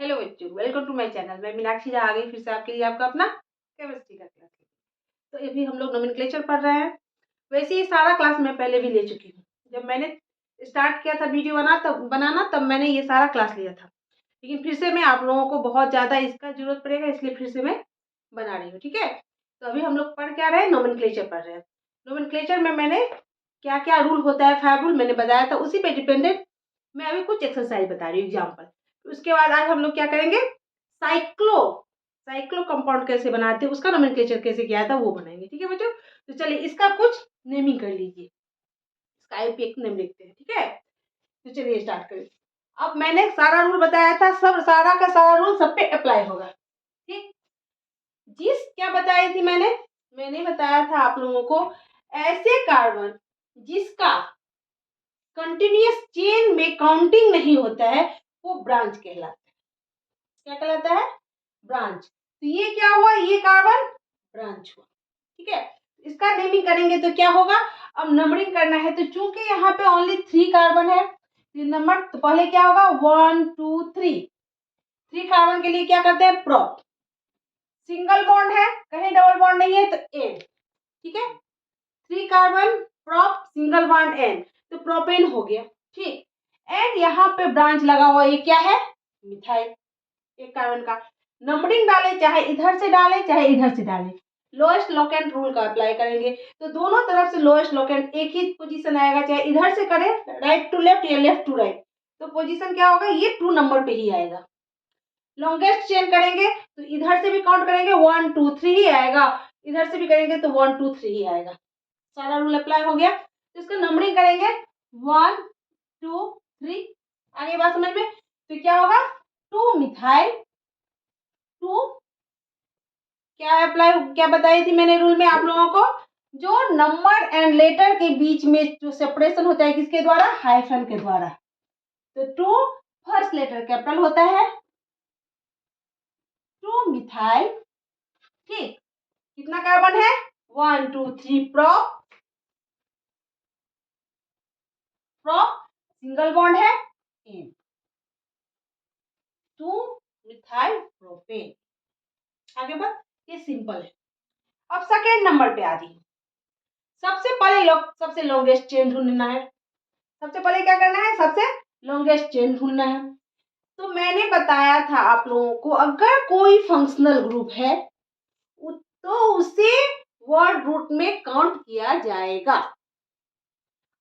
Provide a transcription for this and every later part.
Hello बच्चों, welcome to my channel. मैं मीनाक्षी झा आ गई फिर से आपके लिए आपका अपना केमिस्ट्री का क्लास। तो अभी हम लोग नोमेनक्लेचर पढ़ रहे हैं। वैसे ही सारा क्लास मैं पहले भी ले चुकी हूँ। जब मैंने स्टार्ट किया था वीडियो बनाना तब मैंने ये सारा क्लास लिया था, लेकिन फिर से मैं आप लोगों को बहुत ज़्यादा इसका जरूरत पड़ेगा, इसलिए फिर से मैं बना रही हूँ। ठीक है, तो अभी हम लोग पढ़ क्या रहे हैं, नोमेनक्लेचर पढ़ रहे हैं। नोमेनक्लेचर में मैंने क्या क्या रूल होता है, 5 रूल मैंने बताया था, उसी पे डिपेंडेंट मैं अभी कुछ एक्सरसाइज बता रही हूँ एग्जाम्पल। उसके बाद आज हम लोग क्या करेंगे, साइक्लो साइक्लो कंपाउंड कैसे बनाते हैं, उसका नोमेनक्लेचर कैसे किया था वो बनाएंगे। ठीक है बच्चों, तो चलिए इसका कुछ नेमिंग कर लीजिए। इसका एक नेम लिखते हैं। ठीक है, तो चलिए स्टार्ट करें। अब मैंने सारा रूल बताया था, सब सारा का सारा रूल सब पे अप्लाई होगा। ठीक, जिस क्या बताई थी मैंने बताया था आप लोगों को, ऐसे कार्बन जिसका कंटिन्यूअस चेन में काउंटिंग नहीं होता है वो ब्रांच कहलाता है। क्या कहलाता है? ब्रांच। तो ये क्या हुआ, ये कार्बन ब्रांच हुआ। ठीक है, इसका नेमिंग करेंगे तो क्या होगा, अब नंबरिंग करना है। तो चूंकि यहाँ पे ओनली 3 कार्बन है नंबर, तो पहले क्या होगा 1 2 3। 3 कार्बन के लिए क्या करते हैं, प्रोप। सिंगल बॉन्ड है, कहीं डबल बॉन्ड नहीं है तो एन। ठीक है, 3 carbon prop single bond n, तो प्रोपेन हो गया। ठीक, एंड यहाँ पे ब्रांच लगा हुआ, ये क्या है, मिथाइल। एक कार्बन का नंबरिंग डाले, चाहे इधर से डाले चाहे इधर से डाले, लोएस्ट लोकेंट रूल का अप्लाई करेंगे। तो दोनों तरफ से लोएस्ट लोकेंट एक ही पोजीशन आएगा, चाहे इधर से करें राइट टू लेफ्ट या लेफ्ट टू राइट, तो पोजीशन क्या होगा, ये 2 नंबर पे ही आएगा। लॉन्गेस्ट चेन करेंगे तो इधर से भी काउंट करेंगे 1 2 3 ही आएगा, इधर से भी करेंगे तो 1 2 3 ही आएगा। सारा रूल अप्लाई हो गया। तो इसका नंबरिंग करेंगे 1 2 3। आगे बात समझ में, तो क्या होगा 2 मिथाइल 2। क्या अप्लाई, क्या बताई थी मैंने रूल में आप लोगों को, जो नंबर एंड लेटर के बीच में जो सेपरेशन होता है किसके द्वारा, हाइफन के द्वारा। तो 2 फर्स्ट लेटर कैपिटल होता है, 2 मिथाइल। ठीक, कितना कार्बन है 1 2 3 प्रोप, प्रोप सिंगल बॉन्ड है एन, 2 मिथाइल प्रोपेन। आगे बढ़, ये सिंपल है। अब सेकेंड नंबर पे आ रही, सबसे पहले सबसे लॉन्गेस्ट चेन ढूंढना है। सबसे पहले क्या करना है, सबसे लॉन्गेस्ट चेन ढूंढना है। तो मैंने बताया था आप लोगों को, अगर कोई फंक्शनल ग्रुप है तो उसे वर्ड रूट में काउंट किया जाएगा।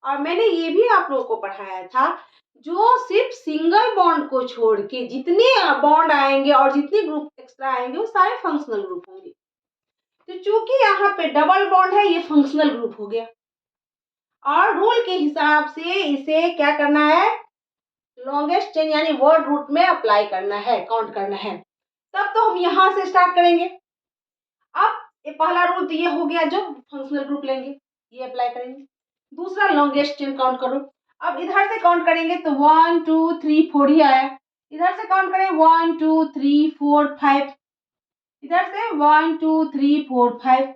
और मैंने ये भी आप लोगों को पढ़ाया था, जो सिर्फ सिंगल बॉन्ड को छोड़ के जितने बॉन्ड आएंगे और जितने ग्रुप एक्स्ट्रा आएंगे वो सारे फंक्शनल ग्रुप होंगे। तो चूंकि यहाँ पे डबल बॉन्ड है, ये फंक्शनल ग्रुप हो गया, और रूल के हिसाब से इसे क्या करना है, लॉन्गेस्ट चेन यानी वर्ड रूट में अप्लाई करना है, काउंट करना है। तब तो हम यहां से स्टार्ट करेंगे। अब ये पहला रूल तो ये हो गया, जो फंक्शनल ग्रुप लेंगे ये अप्लाई करेंगे। दूसरा लॉन्गेस्ट चेन काउंट करो। अब इधर से काउंट करेंगे तो 1 2 3 4 ही आया। इधर से काउंट करें 1 2 3 4 5, इधर से 1 2 3 4 5,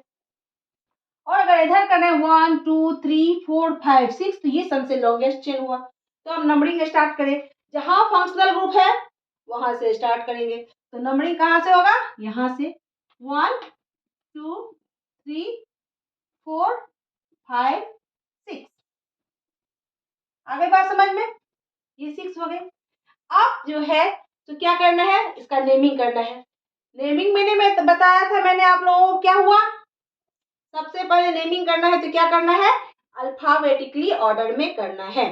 और अगर इधर करें 1 2 3 4 5 6, तो ये सबसे लॉन्गेस्ट चेन हुआ। तो अब नंबरिंग स्टार्ट करें, जहां फंक्शनल ग्रुप है वहां से स्टार्ट करेंगे। तो नंबरिंग कहां से होगा, यहां से 1 2 3 4 5 6। आगे बात समझ में, ये 6 हो गए। अब जो है तो क्या करना है, इसका नेमिंग करना है। नेमिंग मैं बताया था मैंने आप लोगों को, क्या हुआ, सबसे पहले नेमिंग करना है तो क्या करना है, अल्फाबेटिकली ऑर्डर में करना है।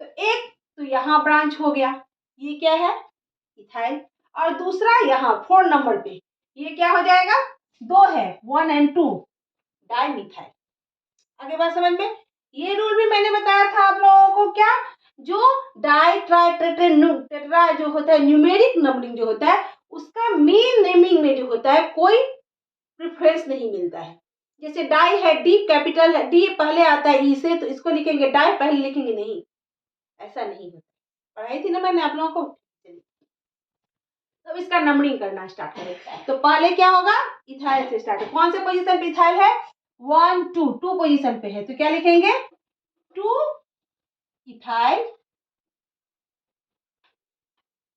तो एक तो यहाँ ब्रांच हो गया, ये क्या है, इथाइल। और दूसरा यहाँ 4 नंबर पे ये क्या हो जाएगा, 2 है 1 and 2 डाइमिथाइल। आगे बात समझ में, ये रूल भी मैंने बताया था आप लोगों को, क्या, जो डाई ट्राई टेट्रा जो होता है, न्यूमेरिक नंबरिंग जो होता है, उसका मेन नेमिंग में जो होता है कोई प्रेफरेंस नहीं मिलता है। जैसे डाई है, डी कैपिटल है, डी पहले आता है ई से, तो इसको लिखेंगे डाई पहले लिखेंगे, नहीं, ऐसा नहीं होता। पढ़ाई थी ना मैंने आप लोगों को। तो इसका नंबरिंग करना स्टार्ट करें, तो पहले क्या होगा, इथाइल से स्टार्ट है। कौन से पोजीशन पे इथाइल है, 1 2 2 पोजीशन पे है, तो क्या लिखेंगे 2 इथाइल।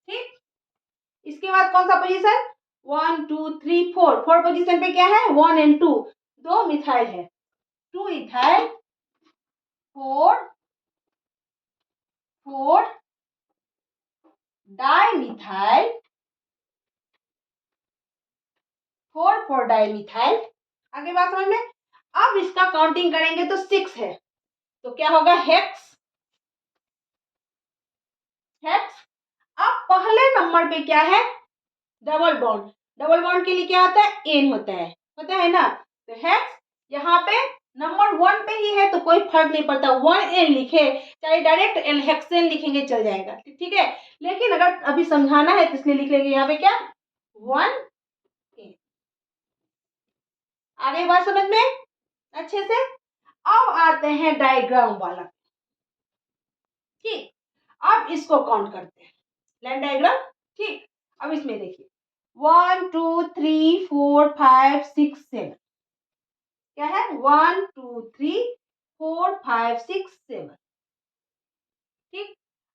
ठीक, इसके बाद कौन सा पोजीशन, 1 2 3 4, 4 पोजीशन पे क्या है, 1 एंड 2, 2 मिथाइल है, 2 इथाइल, 4 डाइमिथाइल, 4 डाइमिथाइल। आगे बात समझ में। अब इसका काउंटिंग करेंगे तो 6 है, तो क्या होगा, हेक्स। हेक्स। अब पहले नंबर पे क्या है, डबल बॉन्ड। डबल बॉन्ड के लिए क्या होता है, एन होता है ना। तो हेक्स यहाँ पे नंबर 1 पे ही है तो कोई फर्क नहीं पड़ता, 1 एन लिखे चाहे डायरेक्ट एन हेक्सेन लिखेंगे चल जाएगा, ठीक है। लेकिन अगर अभी समझाना है तो इसलिए लिख लेंगे यहाँ पे क्या, 1 एन। आगे बात समझ में अच्छे से। अब आते हैं डायग्राम वाला, ठीक। अब इसको काउंट करते हैं, लाइन डायग्राम, ठीक। अब इसमें देखिए 1 2 3 4 5 6 7, क्या है, 1 2 3 4 5 6 7, ठीक।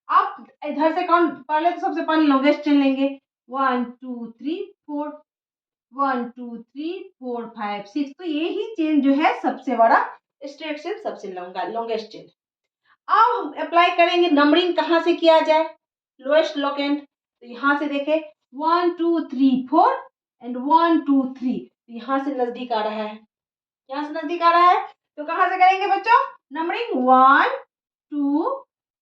आप इधर से काउंट, पहले तो सबसे पहले लॉन्गेस्ट चेन लेंगे, 1 2 3 4, 1 2 3 4 5 6, तो यही चेन जो है सबसे बड़ा स्ट्रेट चेन, सबसे लॉन्गेस्ट चेन। अब हम अप्लाई करेंगे नंबरिंग कहाँ से किया जाए, लोएस्ट लोकेंट। तो यहाँ से देखे 1 2 3 4 एंड 1 2 3, तो यहाँ से नजदीक आ रहा है, यहाँ से नजदीक आ रहा है, तो कहाँ से करेंगे बच्चों, नंबरिंग 1 2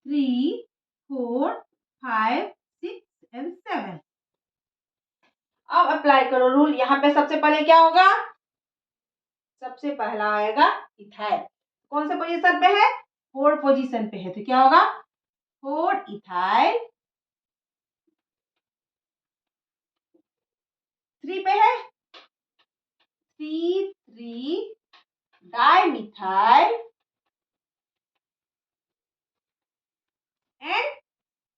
3 4 5 6 एंड 7। अब अप्लाई करो रूल। यहाँ पे सबसे पहले क्या होगा, सबसे पहला आएगा इथाइल, कौन से पोजीशन पे है, 4 पोजीशन पे है, तो क्या होगा, 4 इथाइल, 3 पे है, 3 डाइमिथाइल, एंड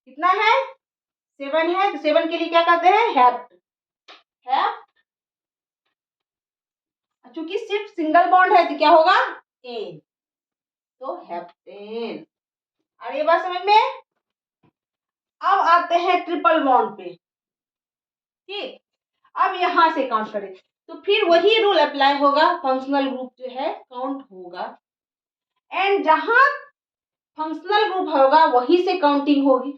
कितना है, 7 है, तो 7 के लिए क्या कहते हैं, हेप्ट। हेप्ट, चूंकि सिर्फ सिंगल बॉन्ड है तो क्या होगा, एन, तो हेप्टेन। और ये बात समझ में। अब आते हैं ट्रिपल बॉन्ड पे, ठीक। अब यहां से काउंट करें तो फिर वही रूल अप्लाई होगा, फंक्शनल ग्रुप जो है काउंट होगा, एंड जहां फंक्शनल ग्रुप होगा वही से काउंटिंग होगी,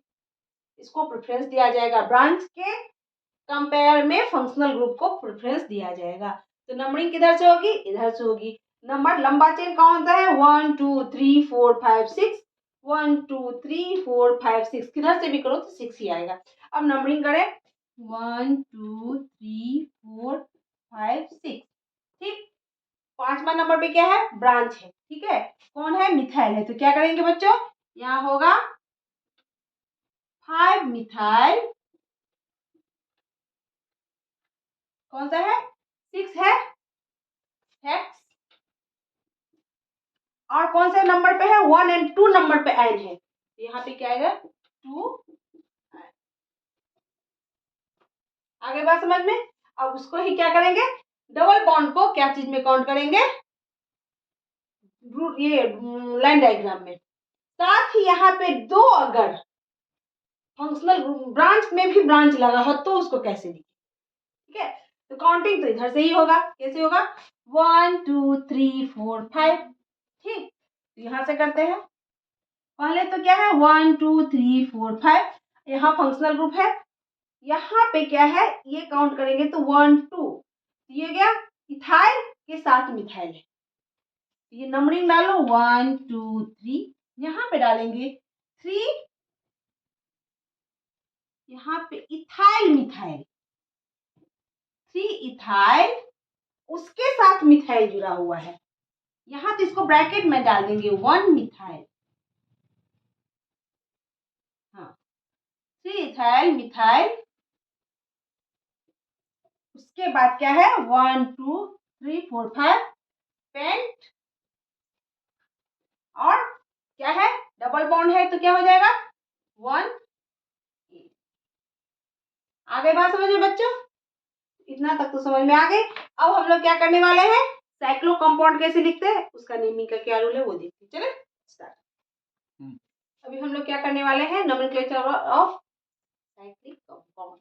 इसको प्रेफरेंस दिया जाएगा, ब्रांच के कंपेयर में फंक्शनल ग्रुप को प्रेफरेंस दिया जाएगा। तो नंबरिंग किधर से होगी, इधर से होगी। नंबर लंबा चेन कौन सा है, 1 2 3 4 5 6, 1 2 3 4 5 6, किधर से भी करो तो 6 ही आएगा। अब नंबरिंग करें 1 2 3 4 5 6, ठीक। 5वां नंबर पे क्या है, ब्रांच है, ठीक है, कौन है, मिथाइल है, तो क्या करेंगे बच्चों, यहाँ होगा 5 मिथाइल, कौन सा है, 6 है हेक्स, और कौन से नंबर पे है, 1 एंड 2 नंबर पे एन है, यहाँ पे क्या आएगा, 2। आगे बात समझ में। अब उसको ही क्या करेंगे, डबल बॉन्ड को क्या चीज में काउंट करेंगे, ये लाइन डायग्राम में। साथ ही यहाँ पे दो अगर फंक्शनल ब्रांच में भी ब्रांच लगा हो तो उसको कैसे लिखें, ठीक है। तो काउंटिंग तो इधर से ही होगा, कैसे होगा, 1 2 3 4 5, ठीक। तो यहाँ से करते हैं, पहले तो क्या है 1 2 3 4 5, यहाँ फंक्शनल ग्रुप है, यहाँ पे क्या है, ये काउंट करेंगे तो 1 2, ये गया इथाइल के साथ मिथाइल है, ये नंबरिंग डालो 1 2 3, यहाँ पे डालेंगे 3, यहाँ पे इथाइल मिथाइल, 3 इथाइल, उसके साथ मिथाइल जुड़ा हुआ है, यहाँ तो इसको ब्रैकेट में डाल देंगे 1 मिथाइल, हाँ 3 इथाइल मिथाइल, उसके बाद क्या है 1 2 3 4 5 पेंट, और क्या है, डबल बॉन्ड है तो क्या हो जाएगा 1। आगे बात समझिए बच्चों, इतना तक तो समझ में आ गई। अब हम लोग क्या करने वाले हैं, साइक्लो कंपाउंड कैसे लिखते हैं, उसका नेमिंग का क्या रूल है वो देखते हैं, चले स्टार्ट। अभी हम लोग क्या करने वाले हैं, नोमेनक्लेचर ऑफ साइक्लिक कंपाउंड।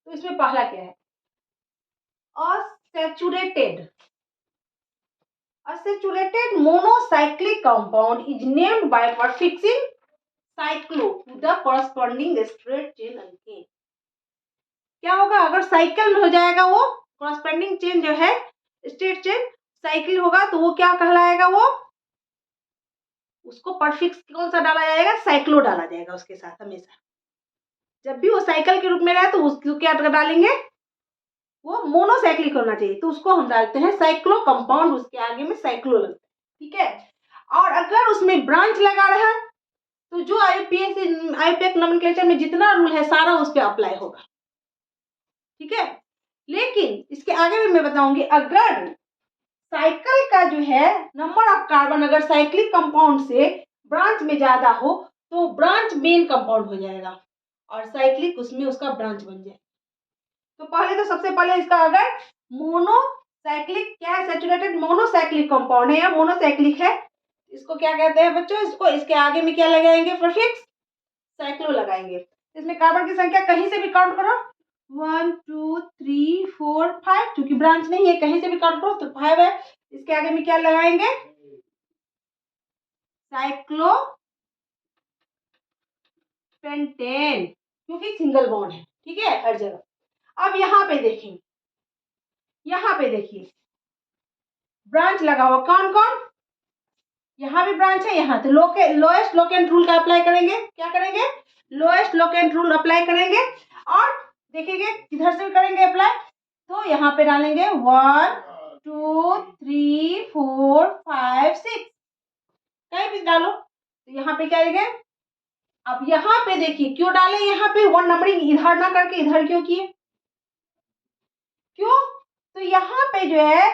तो इसमें पहला क्या है, a saturated monocyclic compound is named by prefixing cyclo to the corresponding straight chain alkane। क्या होगा, अगर साइकिल में हो जाएगा वो corresponding चेन जो है स्ट्रेट चेन साइकिल होगा तो वो क्या कहलाएगा, वो उसको परफिक्स कौन सा डाला जाएगा, साइक्लो डाला जाएगा उसके साथ हमेशा। जब भी वो साइकिल के रूप में रहे तो उसको क्या डालेंगे, वो मोनोसाइक्लिक होना चाहिए तो उसको हम डालते हैं साइक्लो कंपाउंड, उसके आगे में साइक्लो लगता है, ठीक है। और अगर उसमें ब्रांच लगा रहा है तो जो आईयूपीएक नोमेनक्लेचर में जितना रूल है सारा उस पर अप्लाई होगा, ठीक है। लेकिन इसके आगे में मैं बताऊंगी, अगर साइकिल का जो है नंबर ऑफ कार्बन अगर साइक्लिक कंपाउंड से ब्रांच में ज्यादा हो तो ब्रांच मेन कंपाउंड हो जाएगा और साइक्लिक उसमें उसका ब्रांच बन जाए। तो पहले तो सबसे पहले इसका अगर मोनोसाइक्लिक क्या है, सैचुरेटेड मोनोसाइक्लिक कंपाउंड है या मोनोसाइक्लिक है, इसको क्या कहते हैं बच्चों, इसको इसके आगे में क्या लगाएंगे, प्रीफिक्स साइक्लो लगाएंगे। इसमें कार्बन की संख्या कहीं से भी काउंट करो, 1 2 3 4 5, क्योंकि ब्रांच नहीं है कहीं से भी काउंट करो तो 5 है। इसके आगे में क्या लगाएंगे, साइक्लो पेंटेन, क्योंकि सिंगल बॉन्ड है, ठीक है हर जगह। अब यहाँ पे देखिए, यहाँ पे देखिए ब्रांच लगा हुआ कौन कौन, यहाँ भी ब्रांच है, यहाँ तो लोएस्ट लोकेंट रूल का अप्लाई करेंगे, क्या करेंगे, लोएस्ट लोकेंट रूल अप्लाई करेंगे और देखेंगे किधर से भी करेंगे अप्लाई, तो यहाँ पे डालेंगे 1 2 3 4 5 6, कहीं भी डालो तो यहाँ पे क्या आएगा। अब यहाँ पे देखिए क्यों डाले, यहाँ पे 1 नंबरिंग इधर ना करके इधर क्यों किए, क्यों, तो यहाँ पे जो है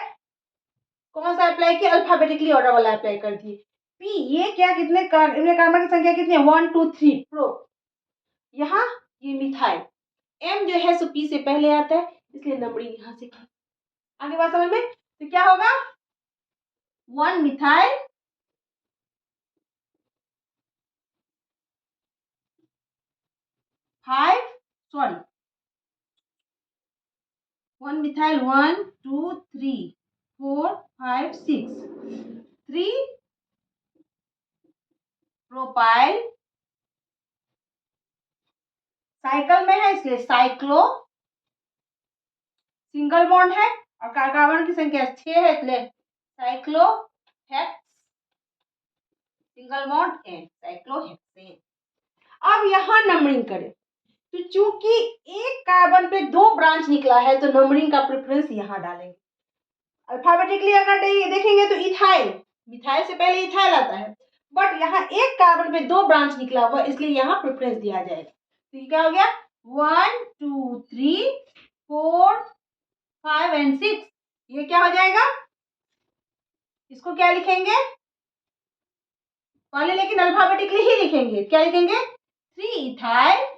कौन सा अप्लाई किया, अल्फाबेटिकली ऑर्डर वाला अप्लाई कर दिए। पी ये क्या कितने कार्बन की संख्या कितनी है, 1 2 3 प्रो, यहाँ ये मिथाइल, एम जो है सो पी से पहले आता है इसलिए नंबरिंग यहाँ से की। आगे बात समझ में, तो क्या होगा 1 methyl 5 sorry 1 methyl 1 2 3 4 5 6 3 propyl, cycle में है इसलिए साइक्लो, सिंगल बॉन्ड है और कार्बन की संख्या 6 है इसलिए cyclo hex, single bond and cyclohexane. अब यहाँ नंबरिंग करें तो चूंकि एक कार्बन पे 2 ब्रांच निकला है तो नंबरिंग का प्रेफरेंस यहाँ डालेंगे। अल्फाबेटिकली अगर देखेंगे तो इथाइल, मिथाइल से पहले इथाइल आता है, बट यहाँ एक कार्बन पे 2 ब्रांच निकला हुआ इसलिए यहाँ प्रेफरेंस दिया जाएगा। तो ये क्या हो गया 1 2 3 4 5 एंड 6, ये क्या हो जाएगा, इसको क्या लिखेंगे पहले, लेकिन अल्फाबेटिकली ही लिखेंगे, क्या लिखेंगे 3 इथाइल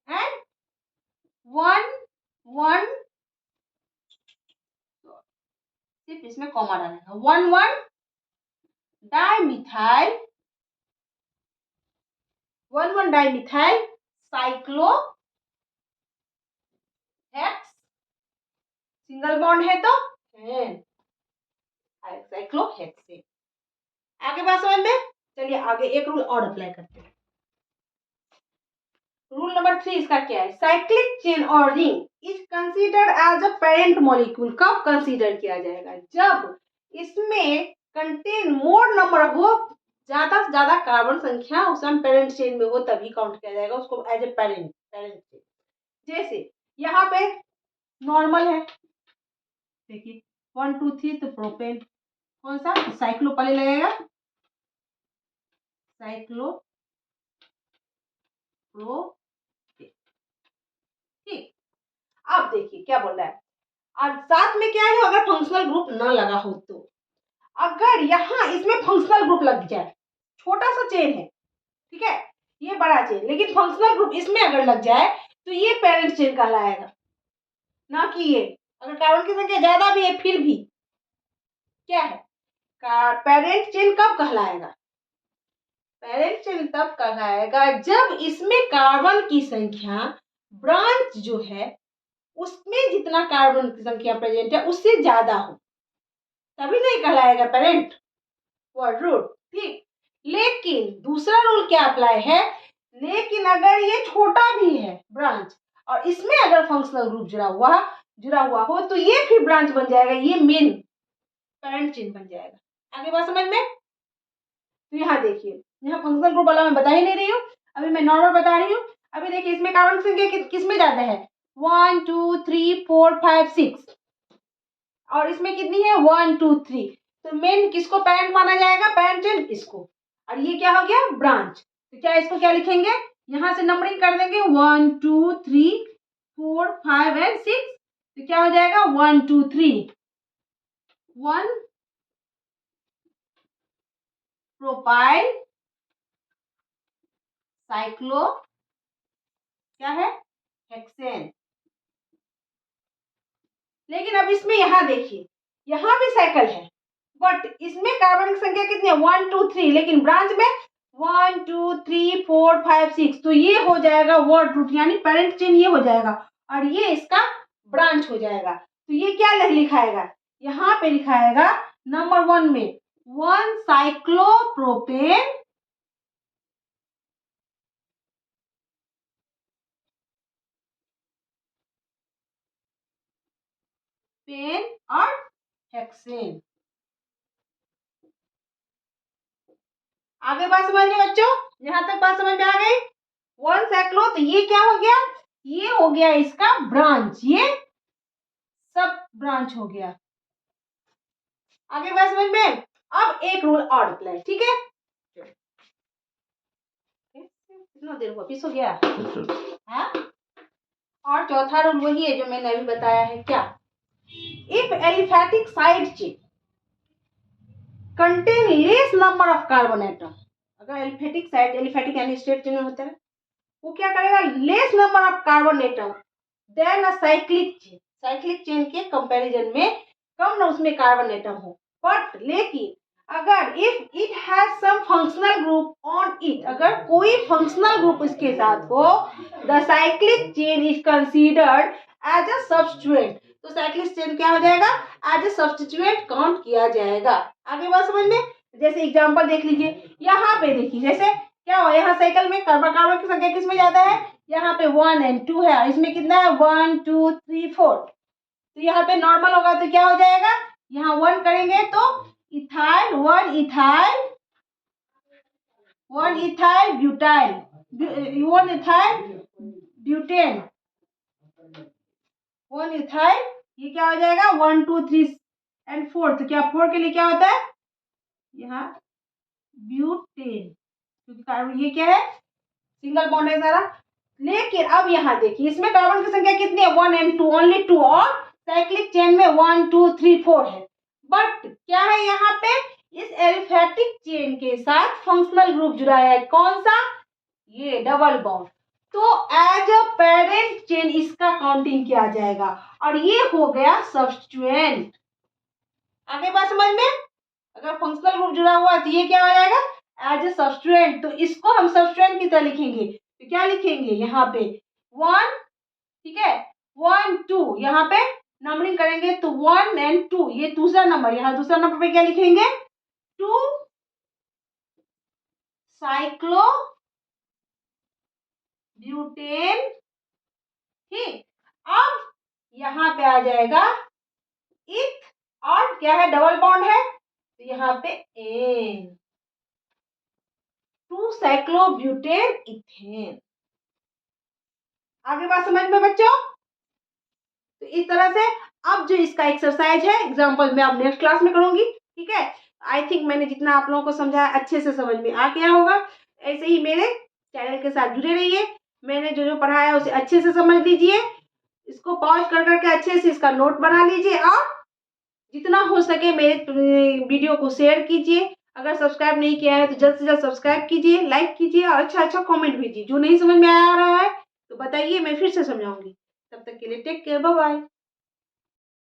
एंड 1 1, सिर्फ इसमें कॉमा डालेगा 1 1 dimethyl, 1 1 dimethyl cyclo hex, single bond है तो साइक्लोहेक्सेन। आगे बात समझ में, चलिए आगे एक रूल और अप्लाई करते हैं। रूल नंबर 3 इसका क्या है, साइक्लिक चेन और ring is considered as a parent molecule, कब कंसीडर किया जाएगा, जब इसमें कंटेन मोर नंबर हो, ज्यादा से ज्यादा कार्बन संख्या उस पेरेंट चेन में हो तभी काउंट किया जाएगा उसको एज ए पेरेंट चेन। जैसे यहाँ पे नॉर्मल है, देखिए 1 2 3 तो प्रोपेन, कौन सा साइक्लो पहले लगेगा, साइक्लो प्रोपेन, ठीक। अब देखिए क्या बोल रहा है, और साथ में क्या है, अगर फंक्शनल ग्रुप ना लगा हो तो, अगर यहाँ इसमें फंक्शनल ग्रुप लग जाए, छोटा सा चेन है, ठीक है, ये बड़ा चेन, लेकिन फंक्शनल ग्रुप इसमें अगर लग जाए तो ये पेरेंट चेन कहलाएगा, ना कि ये, अगर कार्बन की संख्या ज्यादा भी है फिर भी क्या है पेरेंट चेन कब कहलाएगा, पेरेंट चेन तब कहलाएगा जब इसमें कार्बन की संख्या ब्रांच जो है उसमें जितना कार्बन की संख्या प्रेजेंट है उससे ज्यादा हो, तभी नहीं कहलाएगा पेरेंट वर्ड रूट। ठीक, लेकिन दूसरा रूल क्या अप्लाई है, लेकिन अगर ये छोटा भी है ब्रांच और इसमें अगर फंक्शनल ग्रुप जुड़ा हुआ हो तो ये फिर ब्रांच बन जाएगा, ये मेन पेरेंट चेन बन जाएगा। आगे बात समझ में? तो यहाँ देखिए, यहाँ फंक्शनल ग्रुप वाला मैं बता ही नहीं रही हूँ, अभी मैं नॉर्मल बता रही हूँ। अभी देखिए इसमें कार्बन की संख्या किस में ज्यादा है, 1 2 3 4 5 6 और इसमें कितनी है 1 2 3, तो मेन किसको पेरेंट माना जाएगा, पेरेंट चेन इसको, और ये क्या हो गया ब्रांच। तो क्या इसको क्या लिखेंगे, यहाँ से नंबरिंग कर देंगे 1 2 3 4 5 एंड 6, तो क्या हो जाएगा 1 2 3 1 प्रोपाइल साइक्लो क्या है हेक्सेन। लेकिन अब इसमें यहाँ देखिए, यहाँ भी साइकिल है बट इसमें कार्बन की संख्या कितनी है 1 2 3, लेकिन ब्रांच में 1 2 3 4 5 6, तो ये हो जाएगा वर्ड रूट यानी पेरेंट चेन ये हो जाएगा और ये इसका ब्रांच हो जाएगा। तो ये क्या लिखाएगा, यहाँ पे लिखाएगा नंबर 1 में 1 साइक्लोप्रोपेन पेन और हेक्सेन। आगे बात समझ में बच्चों, यहाँ तक बात समझ में आ गई। 1 साइक्लो, तो ये क्या हो गया, ये हो गया इसका ब्रांच, ये सब ब्रांच हो गया। आगे बात समझ में। अब एक रूल और अप्लाई, ठीक है, कितना देर हुआ, 20 हो गया हाँ? और चौथा रूल वही है जो मैंने अभी बताया है, क्या, if aliphatic side chain contain less number of carbon atom, अगर एलिफैटिक यानी स्ट्रेट चेन में होता है, वो क्या करेगा, less number of carbon atom then a cyclic chain के कंपैरिजन में कम ना उसमें कार्बन एटम हो, बट लेकिन अगर if it has some functional group on it, अगर कोई फंक्शनल ग्रुप इसके साथ हो, the cyclic chain is considered as a substituent, तो साइक्लिक चेन क्या हो जाएगा, एज अ सब्स्टिट्यूएंट काउंट किया जाएगा। आगे बात समझ में। जैसे एग्जांपल देख लीजिए, यहाँ पे देखिए जैसे क्या हो, यहाँ साइकिल में कार्बन की संख्या किसमें ज्यादा है, यहाँ पे 1 और 2 है, इसमें कितना है 1 2 3 4, तो यहाँ पे नॉर्मल होगा तो क्या हो जाएगा, यहाँ 1 करेंगे तो ethyl 1 ethyl butyl 1 ethyl butane 1 ethyl, ये क्या हो जाएगा 1 2 3 एंड 4, तो क्या 4 के लिए क्या होता है यहाँ ब्यूटेन, क्योंकि कार्बन ये क्या है सिंगल बॉन्ड है सारा। लेकिन अब यहाँ देखिए इसमें कार्बन की संख्या कितनी है 1 एंड 2, ओनली 2, और साइक्लिक चेन में 1 2 3 4 है, बट क्या है यहाँ पे इस एलिफैटिक चेन के साथ फंक्शनल ग्रुप जुड़ा है, कौन सा, ये डबल बॉन्ड, तो एज अ पेरेंट चेन इसका काउंटिंग किया जाएगा और ये हो गया सब्स्टिट्यूएंट। आगे बात समझ में, अगर फंक्शनल ग्रुप जुड़ा हुआ है तो ये क्या हो जाएगा एज ए सब्स्टिट्यूएंट, तो इसको हम सब्स्टिट्यूएंट की तरह लिखेंगे, तो क्या लिखेंगे यहाँ पे 1, ठीक है 1 2, यहाँ पे नंबरिंग करेंगे तो 1 एंड 2, ये दूसरा नंबर, यहाँ दूसरा नंबर पे क्या लिखेंगे 2 साइक्लो ब्यूटेन। ठीक, अब यहाँ पे आ जाएगा इथ, और क्या है डबल बॉन्ड है तो यहाँ पे एन, 2 साइक्लोब्यूटेन इथेन। आगे बात समझ में बच्चों। तो इस तरह से अब जो इसका एक्सरसाइज है एग्जांपल मैं अब नेक्स्ट क्लास में करूंगी, ठीक है। आई थिंक मैंने जितना आप लोगों को समझाया अच्छे से समझ में आ गया होगा। ऐसे ही मेरे चैनल के साथ जुड़े रहिए, मैंने जो जो पढ़ाया उसे अच्छे से समझ लीजिए, इसको पॉज कर करके अच्छे से इसका नोट बना लीजिए और जितना हो सके मेरे वीडियो को शेयर कीजिए। अगर सब्सक्राइब नहीं किया है तो जल्द से जल्द सब्सक्राइब कीजिए, लाइक कीजिए और अच्छा अच्छा कमेंट भेजिए। जो नहीं समझ में आ रहा है तो बताइए, मैं फिर से समझाऊंगी। तब तक के लिए टेक केयर, बाय बाय।